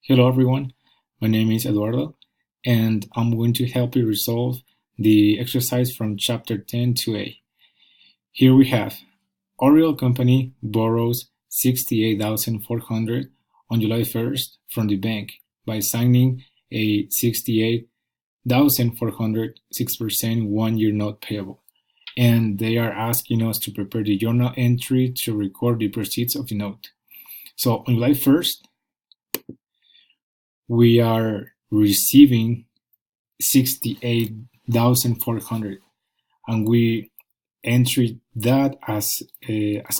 Hello everyone, my name is Eduardo and I'm going to help you resolve the exercise from chapter 10 2A. Here we have Oriole Company borrows $68,400 on July 1st from the bank by signing a $68,400 6% one-year note payable. And they are asking us to prepare the journal entry to record the proceeds of the note. So on July 1st, we are receiving 68,400 and we entry that as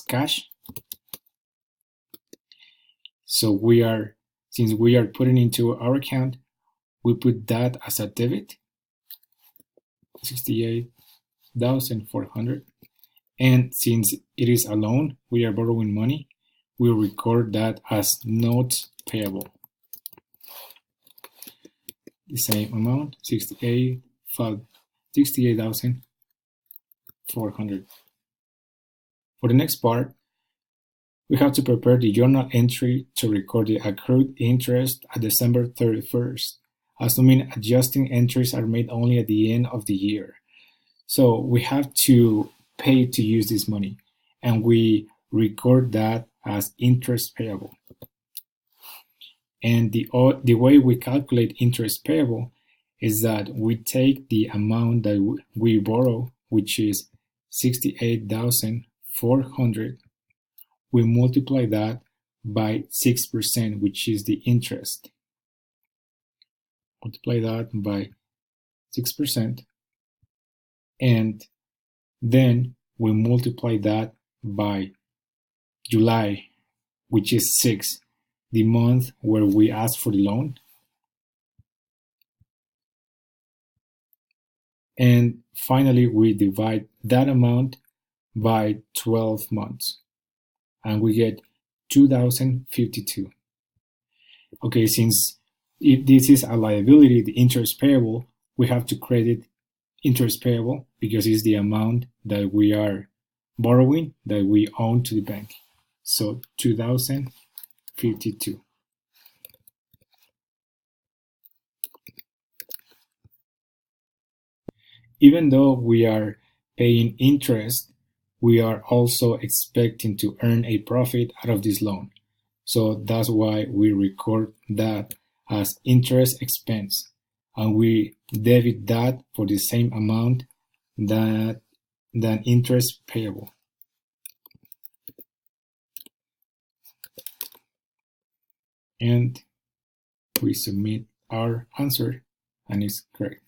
cash. So since we are putting into our account, we put that as a debit, 68,400. And since it is a loan, we are borrowing money, we'll record that as notes payable. The same amount, 68,400. For the next part, we have to prepare the journal entry to record the accrued interest at December 31st, assuming adjusting entries are made only at the end of the year. So we have to pay to use this money, and we record that as interest payable. And the way we calculate interest payable is that we take the amount that we borrow, which is 68,400. We multiply that by 6%, which is the interest. Multiply that by 6%. And then we multiply that by July, which is 6. The month where we ask for the loan. And finally, we divide that amount by 12 months and we get 2,052. Okay, since if this is a liability, the interest payable, we have to credit interest payable because it's the amount that we are borrowing that we own to the bank. So 2,052. Even though we are paying interest, we are also expecting to earn a profit out of this loan. So that's why we record that as interest expense and we debit that for the same amount than interest payable. And we submit our answer and it's correct.